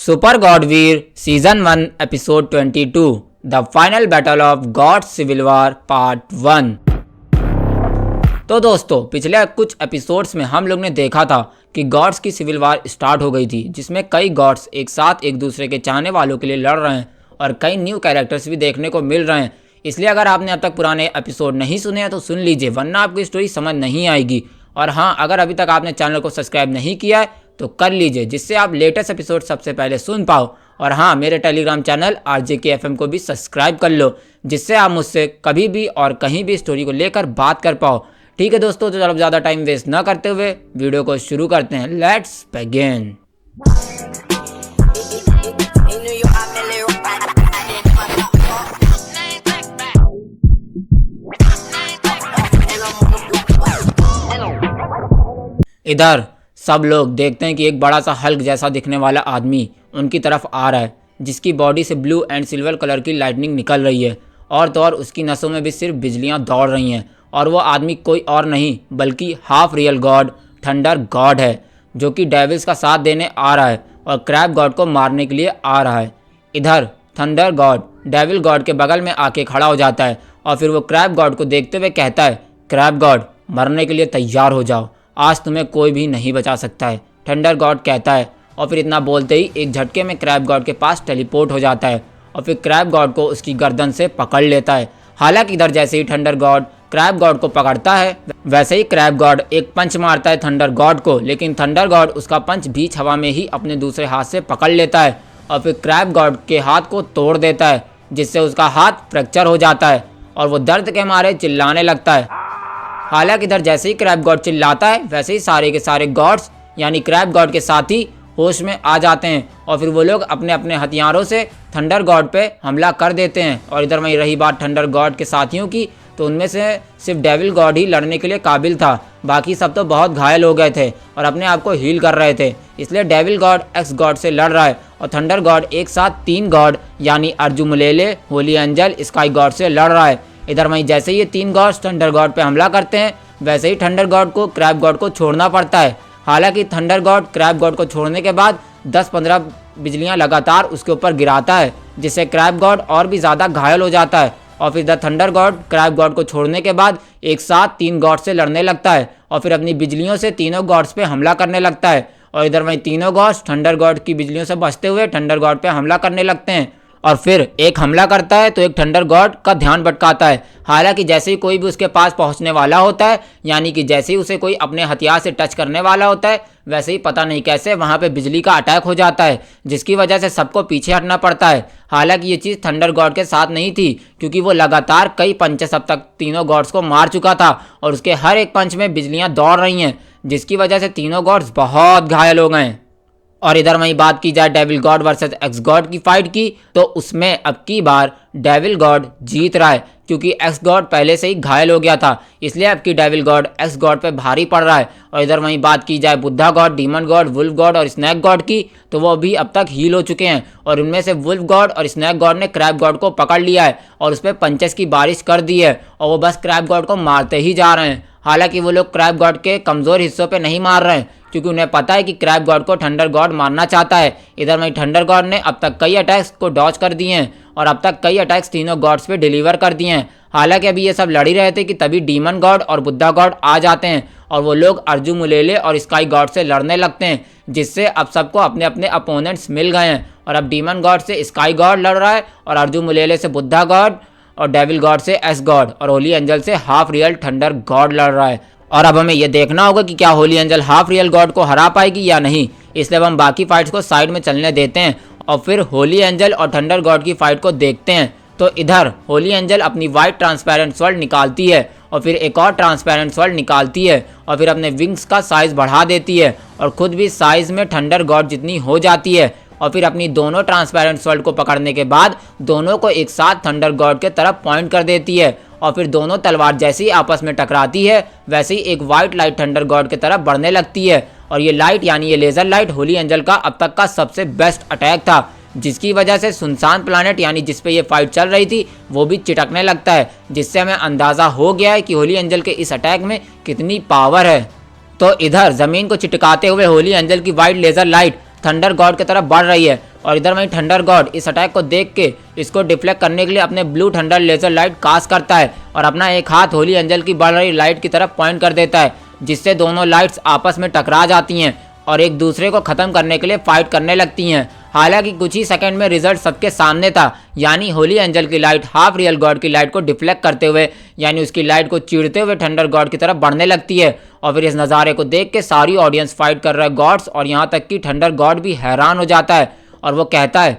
Super गॉडवीर season 1 episode 22 the final battle of gods civil war part 1। तो दोस्तों, पिछले कुछ एपिसोड्स में हम लोग ने देखा था कि गॉड्स की सिविल वॉर स्टार्ट हो गई थी, जिसमें कई गॉड्स एक साथ एक दूसरे के चाहने वालों के लिए लड़ रहे हैं और कई न्यू कैरेक्टर्स भी देखने को मिल रहे हैं। इसलिए अगर आपने अब तक पुराने एपिसोड नहीं सुने हैं तो सुन लीजिए, वरना आपको स्टोरी समझ नहीं आएगी। और हाँ, अगर अभी तक आपने चैनल को सब्सक्राइब नहीं किया है तो कर लीजिए, जिससे आप लेटेस्ट एपिसोड सबसे पहले सुन पाओ। और हाँ, मेरे टेलीग्राम चैनल RJKFM को भी सब्सक्राइब कर लो, जिससे आप मुझसे कभी भी और कहीं भी स्टोरी को लेकर बात कर पाओ। ठीक है दोस्तों, तो चलो ज़्यादा टाइम वेस्ट ना करते हुए वीडियो को शुरू करते हैं। Let's begin. इधर सब लोग देखते हैं कि एक बड़ा सा हल्क जैसा दिखने वाला आदमी उनकी तरफ आ रहा है, जिसकी बॉडी से ब्लू एंड सिल्वर कलर की लाइटनिंग निकल रही है और तो और उसकी नसों में भी सिर्फ बिजलियां दौड़ रही हैं। और वो आदमी कोई और नहीं बल्कि half real God thunder God है, जो कि डेविल्स का साथ देने आ रहा है और क्रैब गॉड को मारने के लिए आ रहा है। इधर थंडर गॉड डेविल गॉड के बगल में आके खड़ा हो जाता है और फिर वो क्रैब गॉड को देखते हुए कहता है, क्रैब गॉड मरने के लिए तैयार हो जाओ, आज तुम्हें कोई भी नहीं बचा सकता है। थंडर गॉड कहता है और फिर इतना बोलते ही एक झटके में क्रैब गॉड के पास टेलीपोर्ट हो जाता है और फिर क्रैब गॉड को उसकी गर्दन से पकड़ लेता है। हालांकि इधर जैसे ही थंडर गॉड क्रैब गॉड को पकड़ता है, वैसे ही क्रैब गॉड एक पंच मारता है थंडर गॉड को, लेकिन थंडर गॉड उसका पंच बीच हवा में ही अपने दूसरे हाथ से पकड़ लेता है और फिर क्रैब गॉड के हाथ को तोड़ देता है, जिससे उसका हाथ फ्रैक्चर हो जाता है और वो दर्द के मारे चिल्लाने लगता है। हालांकि इधर जैसे ही क्रैब गॉड चिल्लाता है, वैसे ही सारे के सारे गॉड्स यानी क्रैब गॉड के साथी होश में आ जाते हैं और फिर वो लोग अपने अपने हथियारों से थंडर गॉड पे हमला कर देते हैं। और इधर वहीं रही बात थंडर गॉड के साथियों की, तो उनमें से सिर्फ डेविल गॉड ही लड़ने के लिए काबिल था, बाकी सब तो बहुत घायल हो गए थे और अपने आप को हील कर रहे थे। इसलिए डेविल गॉड एक्स गॉड से लड़ रहा है और थंडर गॉड एक साथ 3 गॉड यानी अर्जुमुलेले, होली एंजल, स्काई गॉड से लड़ रहा है। इधर वहीं जैसे ही ये 3 गॉड्स थंडर गॉड पे हमला करते हैं, वैसे ही थंडर गॉड को क्रैब गॉड को छोड़ना पड़ता है। हालांकि थंडर गॉड क्रैब गॉड को छोड़ने के बाद 10-15 बिजलियां लगातार उसके ऊपर गिराता है, जिससे क्रैब गॉड और भी ज़्यादा घायल हो जाता है। और फिर the thunder God crab God को छोड़ने के बाद एक साथ 3 गॉड से लड़ने लगता है और फिर अपनी बिजलियों से तीनों गॉड्स पे हमला करने लगता है। और इधर वहीं तीनों गॉड्स थंडर गॉड की बिजलियों से बचते हुए थंडर गॉड पे हमला करने लगते हैं और फिर एक हमला करता है तो एक थंडर गॉड का ध्यान भटकाता है। हालांकि जैसे ही कोई भी उसके पास पहुंचने वाला होता है, यानी कि जैसे ही उसे कोई अपने हथियार से टच करने वाला होता है, वैसे ही पता नहीं कैसे वहां पे बिजली का अटैक हो जाता है, जिसकी वजह से सबको पीछे हटना पड़ता है। हालांकि ये चीज़ थंडर गॉड के साथ नहीं थी, क्योंकि वो लगातार कई पंचेस अब तक तीनों गॉड्स को मार चुका था और उसके हर एक पंच में बिजलियाँ दौड़ रही हैं, जिसकी वजह से तीनों गॉड्स बहुत घायल हो गए। और इधर वहीं बात की जाए devil God versus x God की फाइट की, तो उसमें अब की बार डेविल गॉड जीत रहा है, क्योंकि एक्स गॉड पहले से ही घायल हो गया था, इसलिए अब की डेविल गॉड एक्स गॉड पे भारी पड़ रहा है। और इधर वहीं बात की जाए Buddha god, demon god, wolf god और स्नैक गॉड की, तो वो भी अब तक हील हो चुके हैं और उनमें से वुल्फ गॉड और स्नैक गॉड ने क्रैब गॉड को पकड़ लिया है और उस पर पंचेस की बारिश कर दी है और वो बस क्रैब गॉड को मारते ही जा रहे हैं। हालांकि वो लोग क्रैब गॉड के कमज़ोर हिस्सों पे नहीं मार रहे हैं, क्योंकि उन्हें पता है कि क्रैब गॉड को थंडर गॉड मारना चाहता है। इधर वहीं थंडर गॉड ने अब तक कई अटैक्स को डॉज कर दिए हैं और अब तक कई अटैक्स तीनों गॉड्स पे डिलीवर कर दिए हैं। हालांकि अभी ये सब लड़ ही रहे थे कि तभी डीमन गॉड और बुद्धा गॉड आ जाते हैं और वो लोग अर्जुमुलेले और स्काई गॉड से लड़ने लगते हैं, जिससे अब सबको अपने अपने अपोनेंट्स मिल गए हैं। और अब डीमन गॉड से स्काई गॉड लड़ रहा है और अर्जुमुलेले से बुद्धा गॉड और डेविल गॉड से एस गॉड और होली एंजल से हाफ रियल थंडर गॉड लड़ रहा है। और अब हमें यह देखना होगा कि क्या Holi angel half real God को हरा पाएगी या नहीं, इसलिए हम बाकी फाइट्स को साइड में चलने देते हैं और फिर होली एंजल और थंडर गॉड की फाइट को देखते हैं। तो इधर होली एंजल अपनी वाइट ट्रांसपेरेंट स्वर्ड निकालती है और फिर एक और ट्रांसपेरेंट स्वर्ड निकालती है और फिर अपने विंग्स का साइज बढ़ा देती है और खुद भी साइज में थंडर गॉड जितनी हो जाती है और फिर अपनी दोनों ट्रांसपेरेंट स्वर्ड को पकड़ने के बाद दोनों को एक साथ थंडर गॉड के तरफ पॉइंट कर देती है और फिर दोनों तलवार जैसे ही आपस में टकराती है, वैसे ही एक वाइट लाइट थंडर गॉड की तरफ बढ़ने लगती है। और ये लाइट यानी ये लेजर लाइट होली एंजल का अब तक का सबसे बेस्ट अटैक था, जिसकी वजह से सुनसान प्लानट यानी जिस पे ये फाइट चल रही थी वो भी चिटकने लगता है, जिससे हमें अंदाज़ा हो गया है कि होली एंजल के इस अटैक में कितनी पावर है। तो इधर ज़मीन को चिटकाते हुए होली एंजल की white laser light thunder God की तरफ बढ़ रही है और इधर वहीं थंडर गॉड इस अटैक को देख के इसको डिफ्लेक्ट करने के लिए अपने blue thunder laser light cast करता है और अपना एक हाथ होली एंजल की बढ़ रही लाइट की तरफ पॉइंट कर देता है, जिससे दोनों लाइट्स आपस में टकरा जाती हैं और एक दूसरे को खत्म करने के लिए फाइट करने लगती हैं। हालांकि कुछ ही सेकंड में रिजल्ट सबके सामने था, यानी होली एंजल की लाइट हाफ रियल गॉड की लाइट को डिफ्लेक्ट करते हुए यानी उसकी लाइट को चीरते हुए थंडर गॉड की तरफ बढ़ने लगती है। और फिर इस नज़ारे को देख के सारी ऑडियंस फाइट कर रहा है गॉड्स, और यहाँ तक कि थंडर गॉड भी हैरान हो जाता है और वो कहता है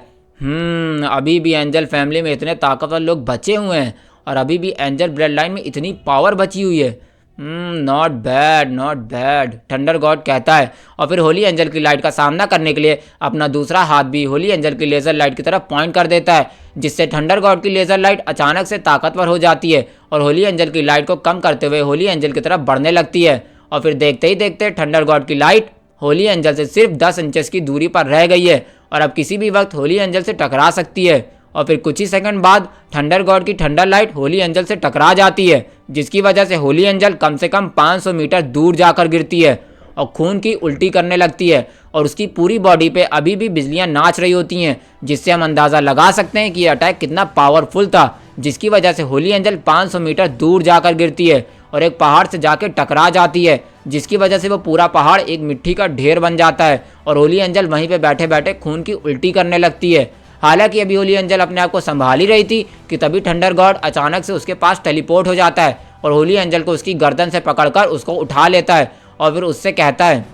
अभी भी एंजल फैमिली में इतने ताकतवर लोग बचे हुए हैं और अभी भी एंजल ब्लड लाइन में इतनी पावर बची हुई है। Not bad not bad, thunder God कहता है। और फिर होली एंजल की लाइट का सामना करने के लिए अपना दूसरा हाथ भी होली एंजल की लेज़र लाइट की तरफ पॉइंट कर देता है, जिससे थंडर गॉड की लेज़र लाइट अचानक से ताकतवर हो जाती है और होली एंजल की लाइट को कम करते हुए होली एंजल की तरफ बढ़ने लगती है। और फिर देखते ही देखते थंडर गॉड की लाइट होली एंजल से सिर्फ 10 इंचेस की दूरी पर रह गई है और अब किसी भी वक्त होली एंजल से टकरा सकती है। और फिर कुछ ही सेकंड बाद थंडर गॉड की थंडर लाइट होली एंजल से टकरा जाती है, जिसकी वजह से होली एंजल कम से कम 500 मीटर दूर जाकर गिरती है और खून की उल्टी करने लगती है और उसकी पूरी बॉडी पे अभी भी बिजलियां नाच रही होती हैं, जिससे हम अंदाज़ा लगा सकते हैं कि यह अटैक कितना पावरफुल था, जिसकी वजह से होली एंजल 500 मीटर दूर जाकर गिरती है और एक पहाड़ से जाकर टकरा जाती है, जिसकी वजह से वो पूरा पहाड़ एक मिट्टी का ढेर बन जाता है और होली एंजल वहीं पे बैठे बैठे खून की उल्टी करने लगती है। हालांकि अभी होली एंजल अपने आप को संभाल ही रही थी कि तभी थंडर गॉड अचानक से उसके पास टेलीपोर्ट हो जाता है और होली एंजल को उसकी गर्दन से पकड़कर उसको उठा लेता है और फिर उससे कहता है,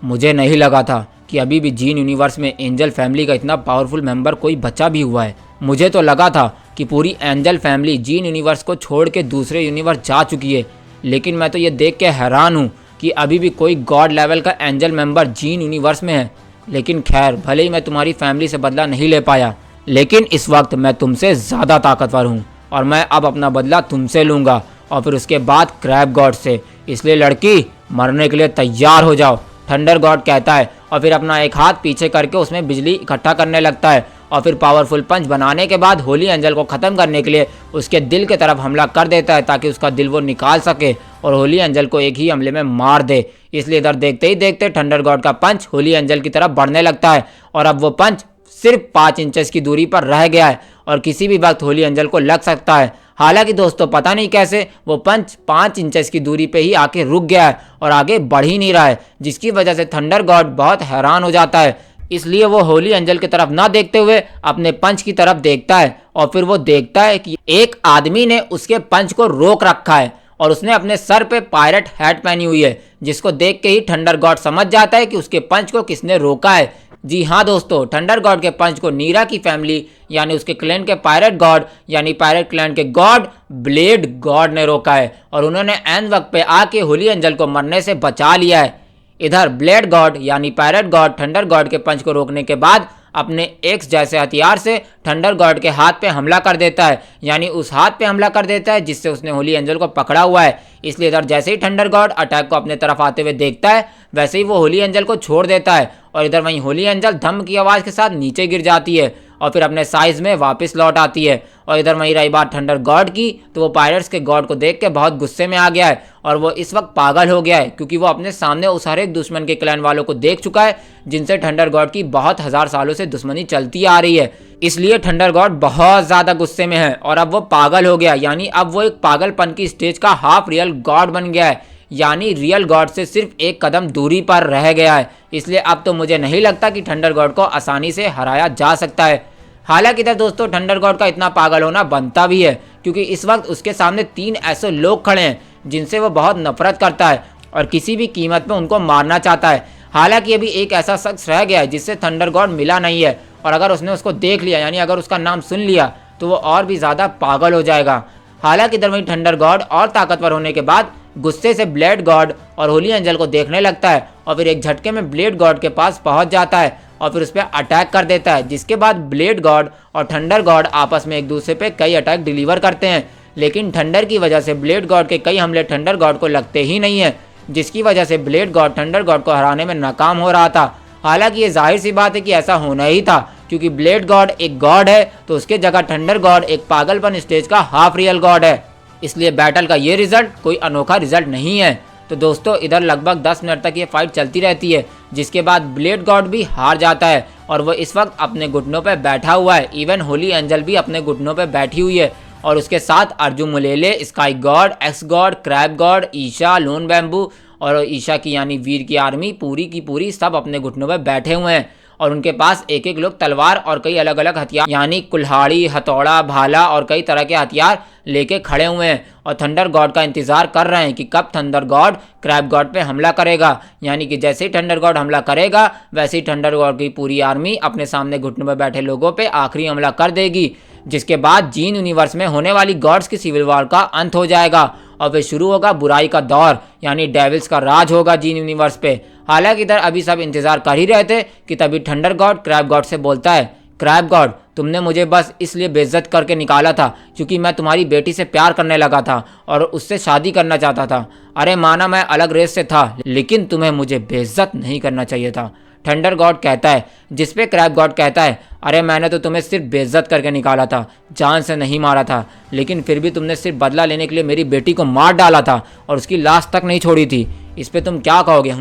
मुझे नहीं लगा था कि अभी भी जीन यूनिवर्स में एंजल फैमिली का इतना पावरफुल मेंबर कोई बचा भी हुआ है। मुझे तो लगा था कि पूरी एंजल फैमिली जीन यूनिवर्स को छोड़ के दूसरे यूनिवर्स जा चुकी है, लेकिन मैं तो ये देख के हैरान हूँ कि अभी भी कोई गॉड लेवल का एंजल मेंबर जीन यूनिवर्स में है। लेकिन खैर, भले ही मैं तुम्हारी फैमिली से बदला नहीं ले पाया, लेकिन इस वक्त मैं तुमसे ज़्यादा ताकतवर हूँ और मैं अब अपना बदला तुमसे लूँगा और फिर उसके बाद क्रैब गॉड से। इसलिए लड़की, मरने के लिए तैयार हो जाओ, थंडर गॉड कहता है और फिर अपना एक हाथ पीछे करके उसमें बिजली इकट्ठा करने लगता है और फिर पावरफुल पंच बनाने के बाद होली एंजल को ख़त्म करने के लिए उसके दिल की तरफ हमला कर देता है ताकि उसका दिल वो निकाल सके और होली एंजल को एक ही हमले में मार दे। इसलिए इधर देखते ही देखते थंडर गॉड का पंच होली एंजल की तरफ बढ़ने लगता है और अब वो पंच सिर्फ 5 इंचेस की दूरी पर रह गया है और किसी भी वक्त होली एंजल को लग सकता है। हालांकि दोस्तों, पता नहीं कैसे वो पंच 5 इंचेस की दूरी पे ही आके रुक गया है और आगे बढ़ ही नहीं रहा है, जिसकी वजह से थंडर गॉड बहुत हैरान हो जाता है। इसलिए वो होली एंजल की तरफ ना देखते हुए अपने पंच की तरफ देखता है और फिर वो देखता है कि एक आदमी ने उसके पंच को रोक रखा है और उसने अपने सर पे पायरेट हैट पहनी हुई है, जिसको देख के ही थंडर गॉड समझ जाता है कि उसके पंच को किसने रोका है। जी हाँ दोस्तों, थंडर गॉड के पंच को नीरा की फैमिली यानी उसके क्लैन के पायरेट गॉड यानी पायरेट क्लैन के गॉड ब्लेड गॉड ने रोका है और उन्होंने एन वक्त पे आके होली एंजल को मरने से बचा लिया है। इधर ब्लेड गॉड यानी पायरेट गॉड थंडर गॉड के पंच को रोकने के बाद अपने एक्स जैसे हथियार से थंडर गॉड के हाथ पे हमला कर देता है, यानी उस हाथ पे हमला कर देता है जिससे उसने होली एंजल को पकड़ा हुआ है। इसलिए इधर जैसे ही थंडर गॉड अटैक को अपने तरफ आते हुए देखता है, वैसे ही वो होली एंजल को छोड़ देता है और इधर वहीं होली एंजल धम की आवाज़ के साथ नीचे गिर जाती है और फिर अपने साइज में वापस लौट आती है। और इधर वहीं रही बात थंडर गॉड की, तो वो पायरेट्स के गॉड को देख के बहुत गुस्से में आ गया है और वो इस वक्त पागल हो गया है, क्योंकि वो अपने सामने उस हर एक दुश्मन के क्लैन वालों को देख चुका है जिनसे थंडर गॉड की बहुत 1000 सालों से दुश्मनी चलती आ रही है। इसलिए थंडर गॉड बहुत ज़्यादा गुस्से में है और अब वो पागल हो गया, यानी अब वो एक पागलपन की स्टेज का हाफ रियल गॉड बन गया है, यानी रियल गॉड से सिर्फ एक कदम दूरी पर रह गया है। इसलिए अब तो मुझे नहीं लगता कि थंडर गॉड को आसानी से हराया जा सकता है। हालांकि इधर दोस्तों थंडर गॉड का इतना पागल होना बनता भी है, क्योंकि इस वक्त उसके सामने 3 ऐसे लोग खड़े हैं जिनसे वो बहुत नफरत करता है और किसी भी कीमत में उनको मारना चाहता है। हालांकि अभी एक ऐसा शख्स रह गया है जिससे थंडर गॉड मिला नहीं है और अगर उसने उसको देख लिया, यानी अगर उसका नाम सुन लिया, तो वो और भी ज़्यादा पागल हो जाएगा। हालांकि इधर वहीं थंडर गॉड और ताकतवर होने के बाद गुस्से से ब्लेड गॉड और होली एंजल को देखने लगता है और फिर एक झटके में ब्लेड गॉड के पास पहुंच जाता है और फिर उस पर अटैक कर देता है, जिसके बाद ब्लेड गॉड और थंडर गॉड आपस में एक दूसरे पे कई अटैक डिलीवर करते हैं। लेकिन थंडर की वजह से ब्लेड गॉड के कई हमले थंडर गॉड को लगते ही नहीं है, जिसकी वजह से ब्लेड गॉड थंडर गॉड को हराने में नाकाम हो रहा था। हालांकि ये जाहिर सी बात है कि ऐसा होना ही था, क्योंकि ब्लेड गॉड एक गॉड है तो उसके जगह थंडर गॉड एक पागलपन स्टेज का हाफ रियल गॉड है। इसलिए बैटल का ये रिजल्ट कोई अनोखा रिजल्ट नहीं है। तो दोस्तों इधर लगभग 10 मिनट तक ये फाइट चलती रहती है, जिसके बाद ब्लेड गॉड भी हार जाता है और वो इस वक्त अपने घुटनों पे बैठा हुआ है। इवन होली एंजल भी अपने घुटनों पे बैठी हुई है और उसके साथ अर्जुमुलेले, sky god, axe god, crab god, ईशा, लोन बैम्बू और ईशा की यानी वीर की आर्मी पूरी की पूरी सब अपने घुटनों पे बैठे हुए हैं और उनके पास एक एक लोग तलवार और कई अलग अलग हथियार यानी कुल्हाड़ी, हथौड़ा, भाला और कई तरह के हथियार लेके खड़े हुए हैं और थंडर गॉड का इंतजार कर रहे हैं कि कब थंडर गॉड क्रैब गॉड पे हमला करेगा। यानी कि जैसे ही थंडर गॉड हमला करेगा वैसे ही थंडर गॉड की पूरी आर्मी अपने सामने घुटनों पर बैठे लोगों पे आखिरी हमला कर देगी, जिसके बाद जीन यूनिवर्स में होने वाली गॉड्स की सिविल वॉर का अंत हो जाएगा और फिर शुरू होगा बुराई का दौर यानी डेविल्स का राज होगा जीन यूनिवर्स पे। हालांकि इधर अभी सब इंतजार कर ही रहे थे कि तभी थंडर गॉड क्रैब गॉड से बोलता है, क्रैब गॉड तुमने मुझे बस इसलिए बेइज्जत करके निकाला था क्योंकि मैं तुम्हारी बेटी से प्यार करने लगा था और उससे शादी करना चाहता था। अरे माना मैं अलग रेस से था लेकिन तुम्हें मुझे बेइज्जत नहीं करना चाहिए था। थंडर गॉड कहता है, जिसपे क्रैब गॉड कहता है, अरे मैंने तो तुम्हें सिर्फ बेइज्जत करके निकाला था, जान से नहीं मारा था, लेकिन फिर भी तुमने सिर्फ बदला लेने के लिए मेरी बेटी को मार डाला था और उसकी लाश तक नहीं छोड़ी थी। इस पे तुम क्या कहोगे?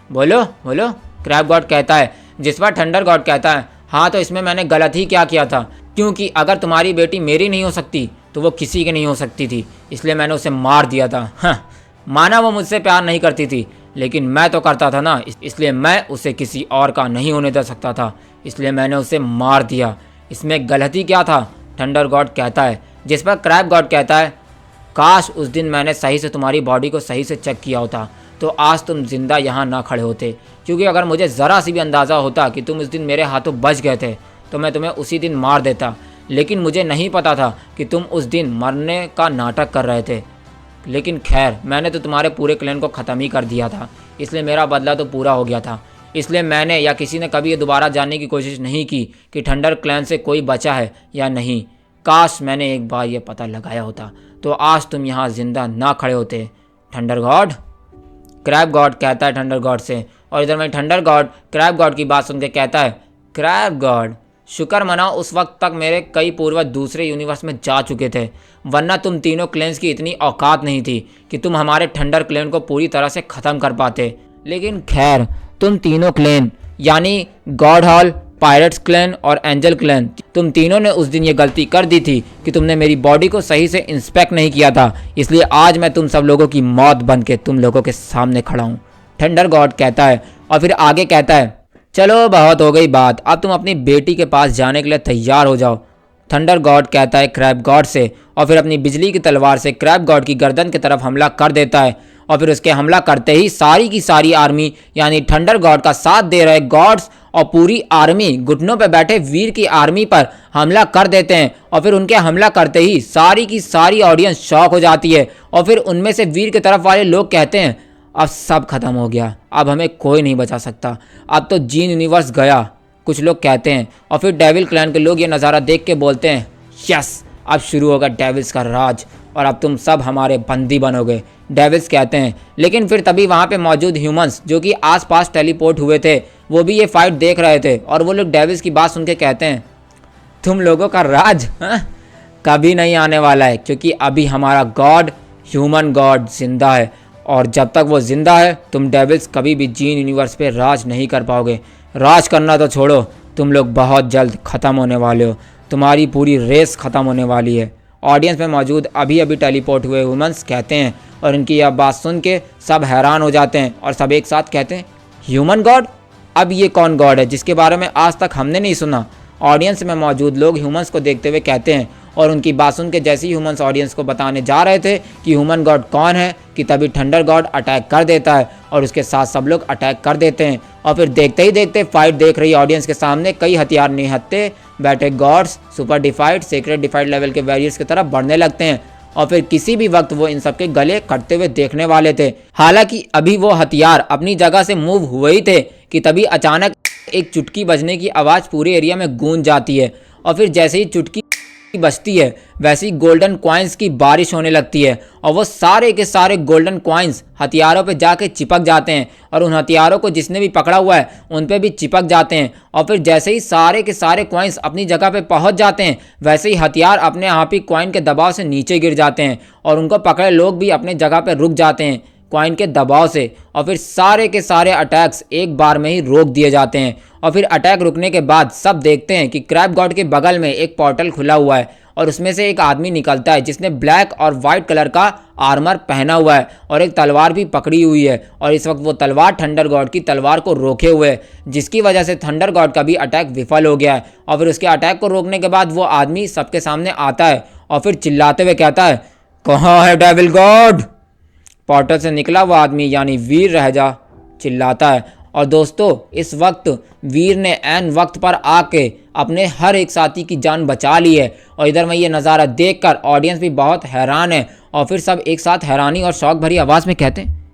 बोलो बोलो, क्रैब गॉड कहता है। जिस पर थंडर गॉड कहता है, हाँ तो इसमें मैंने गलत ही क्या किया था, क्योंकि अगर तुम्हारी बेटी मेरी नहीं हो सकती तो वो किसी की नहीं हो सकती थी, इसलिए मैंने उसे मार दिया था। हाँ, माना वो मुझसे प्यार नहीं करती थी लेकिन मैं तो करता था ना, इसलिए मैं उसे किसी और का नहीं होने दे सकता था, इसलिए मैंने उसे मार दिया। इसमें गलती क्या था? थंडर गॉड कहता है। जिस पर क्रैब गॉड कहता है, काश उस दिन मैंने सही से तुम्हारी बॉडी को सही से चेक किया होता तो आज तुम जिंदा यहाँ ना खड़े होते, क्योंकि अगर मुझे ज़रा सी भी अंदाज़ा होता कि तुम उस दिन मेरे हाथों बच गए थे तो मैं तुम्हें उसी दिन मार देता, लेकिन मुझे नहीं पता था कि तुम उस दिन मरने का नाटक कर रहे थे। लेकिन खैर, मैंने तो तुम्हारे पूरे क्लैन को ख़त्म ही कर दिया था, इसलिए मेरा बदला तो पूरा हो गया था। इसलिए मैंने या किसी ने कभी ये दोबारा जानने की कोशिश नहीं की कि थंडर क्लैन से कोई बचा है या नहीं। काश मैंने एक बार ये पता लगाया होता तो आज तुम यहाँ जिंदा ना खड़े होते। थंडर गॉड, क्रैब गॉड कहता है थंडर गॉड से। और इधर में थंडर गॉड क्रैब गॉड की बात सुन के कहता है, क्रैब गॉड शुक्र मनाओ उस वक्त तक मेरे कई पूर्वज दूसरे यूनिवर्स में जा चुके थे, वरना तुम तीनों क्लेन्स की इतनी औकात नहीं थी कि तुम हमारे थंडर क्लेन को पूरी तरह से ख़त्म कर पाते। लेकिन खैर, तुम तीनों क्लेन यानी गॉड हॉल, पायरेट्स क्लैन और एंजल क्लैन, तुम तीनों ने उस दिन ये गलती कर दी थी कि तुमने मेरी बॉडी को सही से इंस्पेक्ट नहीं किया था, इसलिए आज मैं तुम सब लोगों की मौत बन के तुम लोगों के सामने खड़ा हूँ। थंडर गॉड कहता है और फिर आगे कहता है, चलो बहुत हो गई बात, अब तुम अपनी बेटी के पास जाने के लिए तैयार हो जाओ। थंडर गॉड कहता है क्रैब गॉड से और फिर अपनी बिजली की तलवार से क्रैब गॉड की गर्दन की तरफ हमला कर देता है और फिर उसके हमला करते ही सारी की सारी आर्मी यानी थंडर गॉड का साथ दे रहे गॉड्स और पूरी आर्मी घुटनों पर बैठे वीर की आर्मी पर हमला कर देते हैं और फिर उनके हमला करते ही सारी की सारी ऑडियंस शॉक हो जाती है और फिर उनमें से वीर की तरफ वाले लोग कहते हैं, अब सब खत्म हो गया, अब हमें कोई नहीं बचा सकता, अब तो जीन यूनिवर्स गया, कुछ लोग कहते हैं। और फिर डेविल क्लैन के लोग ये नज़ारा देख के बोलते हैं, यस अब शुरू होगा डेविल्स का राज और अब तुम सब हमारे बंदी बनोगे, डेविल्स कहते हैं। लेकिन फिर तभी वहाँ पे मौजूद ह्यूमंस जो कि आसपास टेलीपोर्ट हुए थे वो भी ये फाइट देख रहे थे और वो लोग डेविल्स की बात सुन के कहते हैं, तुम लोगों का राज कभी नहीं आने वाला है, क्योंकि अभी हमारा गॉड ह्यूमन गॉड जिंदा है और जब तक वो जिंदा है तुम डेविल्स कभी भी जीन यूनिवर्स पे राज नहीं कर पाओगे। राज करना तो छोड़ो, तुम लोग बहुत जल्द ख़त्म होने वाले हो, तुम्हारी पूरी रेस ख़त्म होने वाली है। ऑडियंस में मौजूद अभी अभी टेलीपोर्ट हुए ह्यूमंस कहते हैं और इनकी यह बात सुन के सब हैरान हो जाते हैं और सब एक साथ कहते हैं, ह्यूमन गॉड? अब ये कौन गॉड है जिसके बारे में आज तक हमने नहीं सुना? ऑडियंस में मौजूद लोग ह्यूमंस को देखते हुए कहते हैं और उनकी बात सुन के जैसे ही ह्यूमंस ऑडियंस को बताने जा रहे थे कि ह्यूमन गॉड कौन है कि तभी थंडर गॉड अटैक कर देता है और उसके साथ सब लोग अटैक कर देते हैं। और फिर देखते ही देखते फाइट देख रही ऑडियंस के सामने कई हथियार निहत्ते बैठे गॉड्स सुपर डिफाइड सेक्रेट डिफाइड लेवल के वॉरियर्स की तरफ बढ़ने लगते हैं और फिर किसी भी वक्त वो इन सबके गले कटते हुए देखने वाले थे। हालांकि अभी वो हथियार अपनी जगह से मूव हुए ही थे कि तभी अचानक एक चुटकी बजने की आवाज़ पूरे एरिया में गूंज जाती है और फिर जैसे ही चुटकी बजती है वैसे ही गोल्डन कॉइन्स की बारिश होने लगती है और वो सारे के सारे गोल्डन कॉइन्स हथियारों पे जाके चिपक जाते हैं और उन हथियारों को जिसने भी पकड़ा हुआ है उन पे भी चिपक जाते हैं। और फिर जैसे ही सारे के सारे कॉइन्स अपनी जगह पे पहुंच जाते हैं वैसे ही हथियार अपने आप ही कॉइन के दबाव से नीचे गिर जाते हैं और उनको पकड़े लोग भी अपने जगह पे रुक जाते हैं। कॉइन के दबाव से, और फिर सारे के सारे अटैक्स एक बार में ही रोक दिए जाते हैं। और फिर अटैक रुकने के बाद सब देखते हैं कि क्रैब गॉड के बगल में एक पोर्टल खुला हुआ है और उसमें से एक आदमी निकलता है जिसने ब्लैक और वाइट कलर का आर्मर पहना हुआ है और एक तलवार भी पकड़ी हुई है। और इस वक्त वो तलवार थंडर गॉड की तलवार को रोके हुए है, जिसकी वजह से थंडर गॉड का भी अटैक विफल हो गया है। और फिर उसके अटैक को रोकने के बाद वो आदमी सबके सामने आता है और फिर चिल्लाते हुए कहता है, कहाँ है डेविल गॉड? पोर्टल से निकला वो आदमी यानी वीर रहजा चिल्लाता है। और दोस्तों इस वक्त वीर ने ऐन वक्त पर आके अपने हर एक साथी की जान बचा ली है। और इधर में ये नज़ारा देखकर ऑडियंस भी बहुत हैरान है और फिर सब एक साथ हैरानी और शौक भरी आवाज़ में कहते हैं,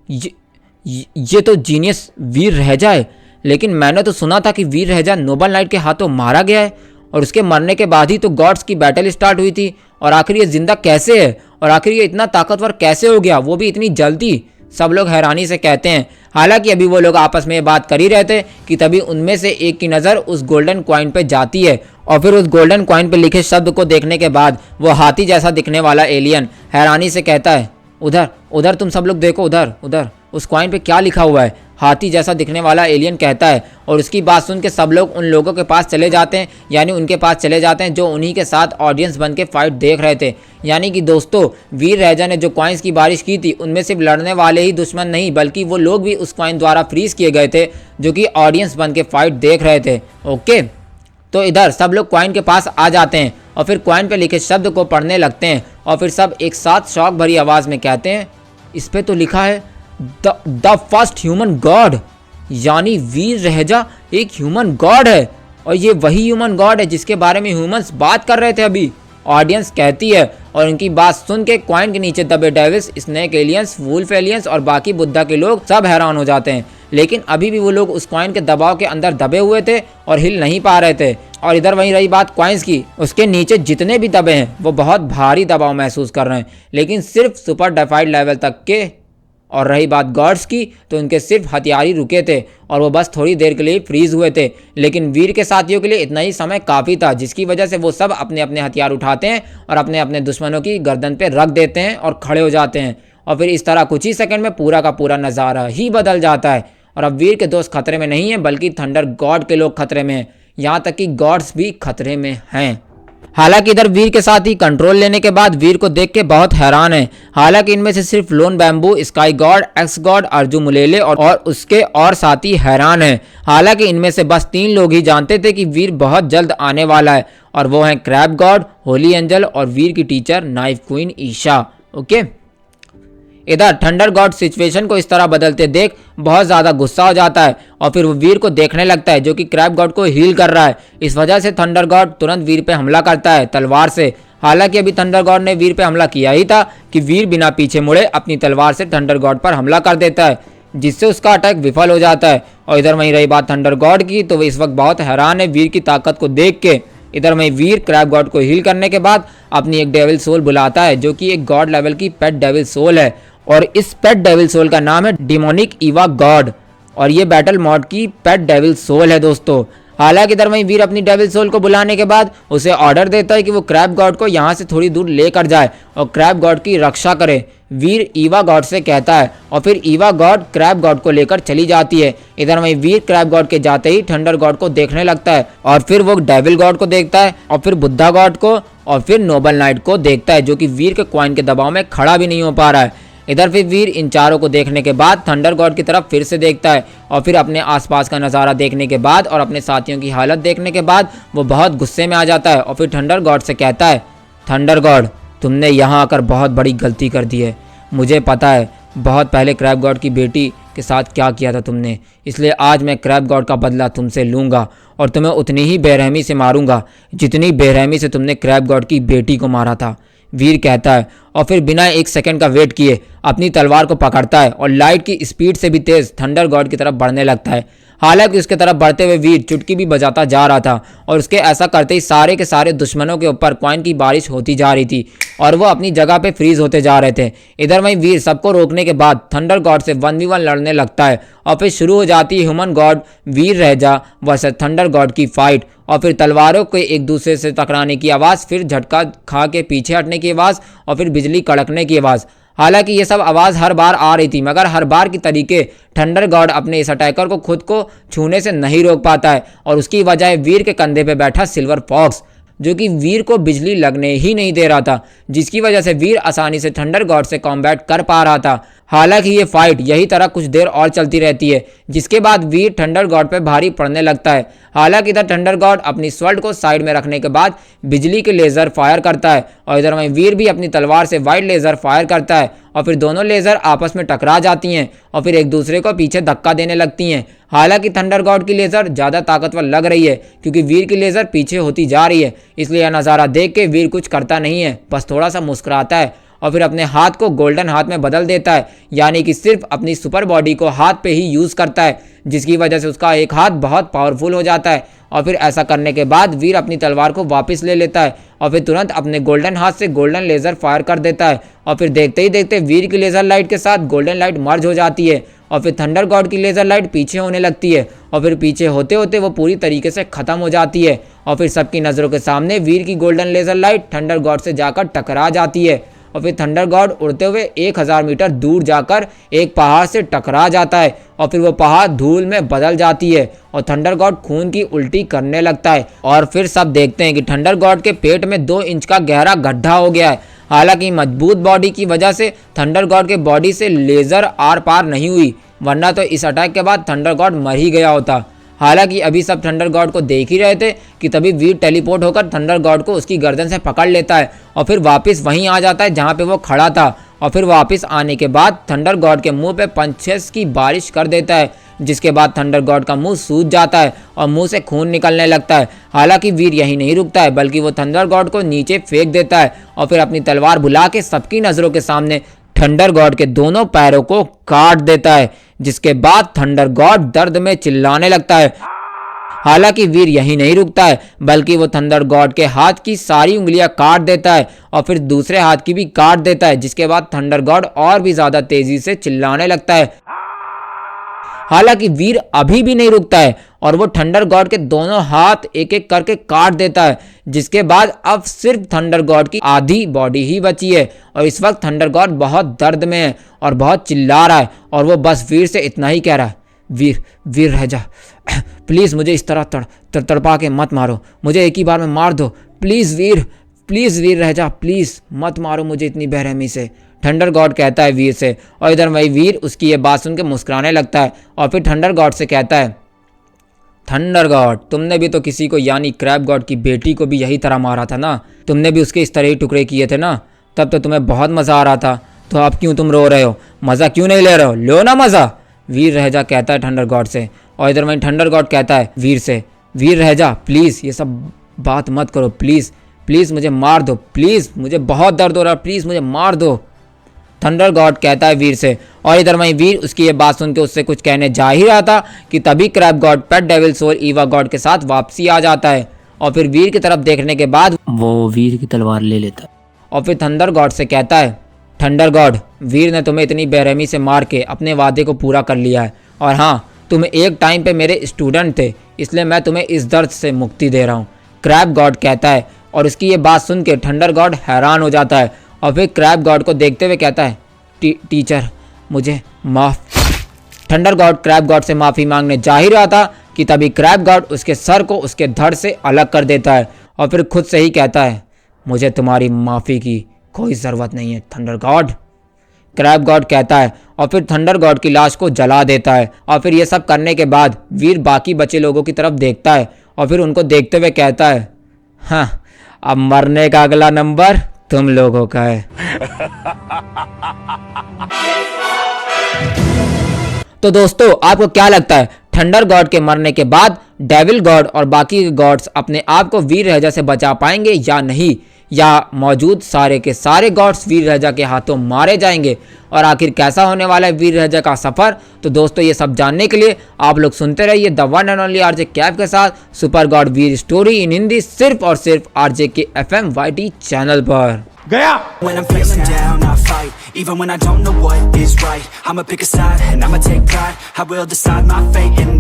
ये तो जीनियस वीर रहजा है, लेकिन मैंने तो सुना था कि वीर रहजा नोबल नाइट के हाथों मारा गया है और उसके मरने के बाद ही तो गॉड्स की बैटल स्टार्ट हुई थी, और आखिर ये जिंदा कैसे है और आखिर ये इतना ताकतवर कैसे हो गया, वो भी इतनी जल्दी? सब लोग हैरानी से कहते हैं। हालांकि अभी वो लोग आपस में बात कर ही रहे थे कि तभी उनमें से एक की नज़र उस गोल्डन कॉइन पे जाती है और फिर उस गोल्डन कॉइन पे लिखे शब्द को देखने के बाद वो हाथी जैसा दिखने वाला एलियन हैरानी से कहता है, उधर उधर तुम सब लोग देखो, उधर उधर उस कॉइन पे क्या लिखा हुआ है? हाथी जैसा दिखने वाला एलियन कहता है। और उसकी बात सुन के सब लोग उन लोगों के पास चले जाते हैं, यानी उनके पास चले जाते हैं जो उन्हीं के साथ ऑडियंस बन के फाइट देख रहे थे। यानी कि दोस्तों वीर रहजा ने जो कॉइन्स की बारिश की थी उनमें सिर्फ लड़ने वाले ही दुश्मन नहीं बल्कि वो लोग भी उस कॉइन द्वारा फ्रीज किए गए थे जो कि ऑडियंस बन के फाइट देख रहे थे। ओके, तो इधर सब लोग कॉइन के पास आ जाते हैं और फिर कॉइन पे लिखे शब्द को पढ़ने लगते हैं और फिर सब एक साथ शौक भरी आवाज़ में कहते हैं, इस पे तो लिखा है द फर्स्ट ह्यूमन गॉड, यानी वीर रहजा एक ह्यूमन गॉड है और ये वही ह्यूमन गॉड है जिसके बारे में ह्यूमंस बात कर रहे थे अभी, ऑडियंस कहती है। और उनकी बात सुन के कॉइन के नीचे दबे devils, snake aliens, wolf aliens और बाकी बुद्धा के लोग सब हैरान हो जाते हैं। लेकिन अभी भी वो लोग उस कॉइन के दबाव के अंदर दबे हुए थे और हिल नहीं पा रहे थे। और इधर वहीं रही बात कॉइन्स की, उसके नीचे जितने भी दबे हैं वो बहुत भारी दबाव महसूस कर रहे हैं, लेकिन सिर्फ सुपर डेफाइड लेवल तक के। और रही बात गॉड्स की, तो उनके सिर्फ हथियार ही रुके थे और वो बस थोड़ी देर के लिए फ्रीज हुए थे, लेकिन वीर के साथियों के लिए इतना ही समय काफ़ी था, जिसकी वजह से वो सब अपने अपने हथियार उठाते हैं और अपने अपने दुश्मनों की गर्दन पे रख देते हैं और खड़े हो जाते हैं। और फिर इस तरह कुछ ही सेकंड में पूरा का पूरा नज़ारा ही बदल जाता है और अब वीर के दोस्त खतरे में नहीं है बल्कि थंडर गॉड के लोग खतरे में हैं, यहाँ तक कि गॉड्स भी खतरे में हैं। हालांकि इधर वीर के साथ ही कंट्रोल लेने के बाद वीर को देख के बहुत हैरान है। हालांकि इनमें से सिर्फ lone bamboo, sky god, axe god, अर्जू मुलेले और उसके और साथी हैरान हैं। हालांकि इनमें से बस 3 लोग ही जानते थे कि वीर बहुत जल्द आने वाला है और वो हैं क्रैब गॉड, होली एंजल और वीर की teacher knife queen Isha. Okay, इधर थंडर गॉड सिचुएशन को इस तरह बदलते देख बहुत ज़्यादा गुस्सा हो जाता है और फिर वो वीर को देखने लगता है जो कि क्रैब गॉड को हील कर रहा है। इस वजह से थंडर गॉड तुरंत वीर पे हमला करता है तलवार से। हालांकि अभी थंडर गॉड ने वीर पे हमला किया ही था कि वीर बिना पीछे मुड़े अपनी तलवार से थंडर गॉड पर हमला कर देता है, जिससे उसका अटैक विफल हो जाता है। और इधर वहीं रही बात थंडर गॉड की, तो वो इस वक्त बहुत हैरान है वीर की ताकत को देख के। इधर में वीर क्रैब गॉड को हील करने के बाद अपनी एक डेविल सोल बुलाता है जो कि एक गॉड लेवल की पेट डेविल सोल है और इस पेट डेविल सोल का नाम है डिमोनिक ईवा गॉड और ये बैटल मॉड की पेट डेविल सोल है दोस्तों। हालांकि इधर वहीं वीर अपनी डेविल सोल को बुलाने के बाद उसे ऑर्डर देता है कि वो क्रैब गॉड को यहाँ से थोड़ी दूर लेकर जाए और क्रैब गॉड की रक्षा करे। वीर ईवा गॉड से कहता है और फिर ईवा गॉड क्रैब गॉड को लेकर चली जाती है। इधर वहीं वीर क्रैब गॉड के जाते ही थंडर गॉड को देखने लगता है और फिर वो डेविल गॉड को देखता है और फिर बुद्धा गॉड को और फिर नोबल नाइट को देखता है जो कि वीर के कॉइन के दबाव में खड़ा भी नहीं हो पा रहा है। इधर फिर वीर इन चारों को देखने के बाद थंडर गॉड की तरफ फिर से देखता है और फिर अपने आसपास का नज़ारा देखने के बाद और अपने साथियों की हालत देखने के बाद वो बहुत गुस्से में आ जाता है और फिर थंडर गॉड से कहता है, थंडर गॉड तुमने यहाँ आकर बहुत बड़ी गलती कर दी है। मुझे पता है बहुत पहले क्रैब गॉड की बेटी के साथ क्या किया था तुमने, इसलिए आज मैं क्रैब गॉड का बदला तुमसे लूँगा और तुम्हें उतनी ही बेरहमी से मारूंगा जितनी बेरहमी से तुमने क्रैब गॉड की बेटी को मारा था। वीर कहता है और फिर बिना 1 सेकंड का वेट किए अपनी तलवार को पकड़ता है और लाइट की स्पीड से भी तेज थंडर गॉड की तरफ बढ़ने लगता है। हालांकि उसके तरफ बढ़ते हुए वीर चुटकी भी बजाता जा रहा था और उसके ऐसा करते ही सारे के सारे दुश्मनों के ऊपर कॉइन की बारिश होती जा रही थी और वो अपनी जगह पे फ्रीज होते जा रहे थे। इधर वहीं वीर सबको रोकने के बाद थंडर गॉड से 1v1 लड़ने लगता है और फिर शुरू हो जाती है ह्यूमन गॉड वीर रहजा वर्सेस थंडर गॉड की फाइट और फिर तलवारों के एक दूसरे से टकराने की आवाज़, फिर झटका खा के पीछे हटने की आवाज़ और फिर बिजली कड़कने की आवाज़। हालांकि ये सब आवाज़ हर बार आ रही थी, मगर हर बार की तरीके थंडर गॉड अपने इस अटैकर को खुद को छूने से नहीं रोक पाता है, और उसकी वजह है वीर के कंधे पे बैठा सिल्वर फॉक्स, जो कि वीर को बिजली लगने ही नहीं दे रहा था, जिसकी वजह से वीर आसानी से थंडर गॉड से कॉम्बैट कर पा रहा था। हालांकि ये फाइट यही तरह कुछ देर और चलती रहती है, जिसके बाद वीर थंडर गॉड पे भारी पड़ने लगता है। हालांकि इधर थंडर गॉड अपनी स्वॉर्ड को साइड में रखने के बाद बिजली के लेज़र फायर करता है, और इधर वहीं वीर भी अपनी तलवार से वाइट लेज़र फायर करता है, और फिर दोनों लेज़र आपस में टकरा जाती हैं और फिर एक दूसरे को पीछे धक्का देने लगती हैं। हालांकि थंडर गॉड की लेज़र ज़्यादा ताकतवर लग रही है, क्योंकि वीर की लेज़र पीछे होती जा रही है, इसलिए यह नज़ारा देख के वीर कुछ करता नहीं है, बस थोड़ा सा मुस्कुराता है और फिर अपने हाथ को गोल्डन हाथ में बदल देता है, यानी कि सिर्फ अपनी सुपर बॉडी को हाथ पे ही यूज़ करता है, जिसकी वजह से उसका एक हाथ बहुत पावरफुल हो जाता है। और फिर ऐसा करने के बाद वीर अपनी तलवार को वापस ले लेता है और फिर तुरंत अपने गोल्डन हाथ से गोल्डन लेज़र फायर कर देता है, और फिर देखते ही देखते वीर की लेज़र लाइट के साथ गोल्डन लाइट मर्ज हो जाती है, और फिर थंडर गॉड की लेज़र लाइट पीछे होने लगती है, और फिर पीछे होते होते वो पूरी तरीके से ख़त्म हो जाती है, और फिर सबकी नज़रों के सामने वीर की golden laser light thunder God से जाकर टकरा जाती है, और फिर थंडर गॉड उड़ते हुए 1000 मीटर दूर जाकर एक पहाड़ से टकरा जाता है, और फिर वो पहाड़ धूल में बदल जाती है और थंडर गॉड खून की उल्टी करने लगता है। और फिर सब देखते हैं कि थंडर गॉड के पेट में 2 इंच का गहरा गड्ढा हो गया है। हालांकि मजबूत बॉडी की वजह से थंडर गॉड के बॉडी से लेज़र आर पार नहीं हुई, वरना तो इस अटैक के बाद थंडर गॉड मर ही गया होता। हालांकि अभी सब थंडर गॉड को देख ही रहे थे कि तभी वीर टेलीपोर्ट होकर थंडर गॉड को उसकी गर्दन से पकड़ लेता है और फिर वापस वहीं आ जाता है जहां पे वो खड़ा था, और फिर वापस आने के बाद थंडर गॉड के मुंह पे पंचेस की बारिश कर देता है, जिसके बाद थंडर गॉड का मुंह सूज जाता है और मुंह से खून निकलने लगता है। हालांकि वीर यही नहीं रुकता है, बल्कि वो थंडर गॉड को नीचे फेंक देता है और फिर अपनी तलवार बुला के सबकी नज़रों के सामने थंडर गॉड के दोनों पैरों को काट देता है, जिसके बाद थंडर गॉड दर्द में चिल्लाने लगता है। हालांकि वीर यही नहीं रुकता है, बल्कि वो थंडर गॉड के हाथ की सारी उंगलियां काट देता है और फिर दूसरे हाथ की भी काट देता है, जिसके बाद थंडर गॉड और भी ज्यादा तेजी से चिल्लाने लगता है। हालांकि वीर अभी भी नहीं रुकता है और वो थंडर गॉड के दोनों हाथ एक एक करके काट देता है, जिसके बाद अब सिर्फ थंडर गॉड की आधी बॉडी ही बची है, और इस वक्त थंडर गॉड बहुत दर्द में है और बहुत चिल्ला रहा है, और वो बस वीर से इतना ही कह रहा है, वीर वीर रह जा, प्लीज़ मुझे इस तरह तड़पा के मत मारो, मुझे एक ही बार में मार दो, प्लीज़ वीर रह जा, प्लीज़ मत मारो मुझे इतनी बेरहमी से, थंडर गॉड कहता है वीर से। और इधर वही वीर उसकी ये बात सुन के मुस्कुराने लगता है और फिर थंडर गॉड से कहता है, थंडर गॉड तुमने भी तो किसी को यानी क्रैब गॉड की बेटी को भी यही तरह मारा था ना, तुमने भी उसके इस तरह ही टुकड़े किए थे ना, तब तो तुम्हें बहुत मज़ा आ रहा था, तो अब क्यों तुम रो रहे हो, मज़ा क्यों नहीं ले रहे हो, लो ना मज़ा, वीर रह जा कहता है थंडर गॉड से। और इधर वहीं थंडर गॉड कहता है वीर से, वीर रह जा, प्लीज़ ये सब बात मत करो, प्लीज़ मुझे मार दो, प्लीज़ मुझे बहुत दर्द हो रहा है, प्लीज़ मुझे मार दो, थंडर गॉड कहता है वीर से। और इधर वहीं वीर उसकी ये बात सुन के उससे कुछ कहने जा ही रहा था कि तभी क्रैब गॉड पेट डेविल सोल ईवा गॉड के साथ वापसी आ जाता है, और फिर वीर की तरफ देखने के बाद वो वीर की तलवार ले लेता है और फिर थंडर गॉड से कहता है, थंडर गॉड वीर ने तुम्हें इतनी बेरहमी से मार के अपने वादे को पूरा कर लिया है, और हाँ तुम एक टाइम पे मेरे स्टूडेंट थे, इसलिए मैं तुम्हें इस दर्द से मुक्ति दे रहा हूँ, क्रैब गॉड कहता है। और उसकी ये बात सुन के थंडर गॉड हैरान हो जाता है और फिर क्रैब गॉड को देखते हुए कहता है, टीचर मुझे माफ़। थंडर गॉड क्रैब गॉड से माफ़ी मांगने जा ही रहा था कि तभी क्रैब गॉड उसके सर को उसके धड़ से अलग कर देता है और फिर खुद से ही कहता है, मुझे तुम्हारी माफ़ी की कोई ज़रूरत नहीं है थंडर गॉड, क्रैब गॉड कहता है, और फिर थंडर गॉड की लाश को जला देता है। और फिर ये सब करने के बाद वीर बाकी बचे लोगों की तरफ देखता है और फिर उनको देखते हुए कहता है, हाँ अब मरने का अगला नंबर तुम लोगों का है। तो दोस्तों आपको क्या लगता है, थंडर गॉड के मरने के बाद डेविल गॉड और बाकी गॉड्स अपने आप को वीर राजा से बचा पाएंगे या नहीं, या मौजूद सारे के सारे गॉड्स वीर राजा के हाथों मारे जाएंगे, और आखिर कैसा होने वाला है वीर राजा का सफ़र। तो दोस्तों ये सब जानने के लिए आप लोग सुनते रहिए the one and only RJ Kaif के साथ super God Veer story in Hindi, सिर्फ और सिर्फ आरजे के FM YT चैनल पर। गया। When I'm feeling down, I fight. Even when I don't know what is right, I'ma pick a side and I'ma take pride. I will decide my fate and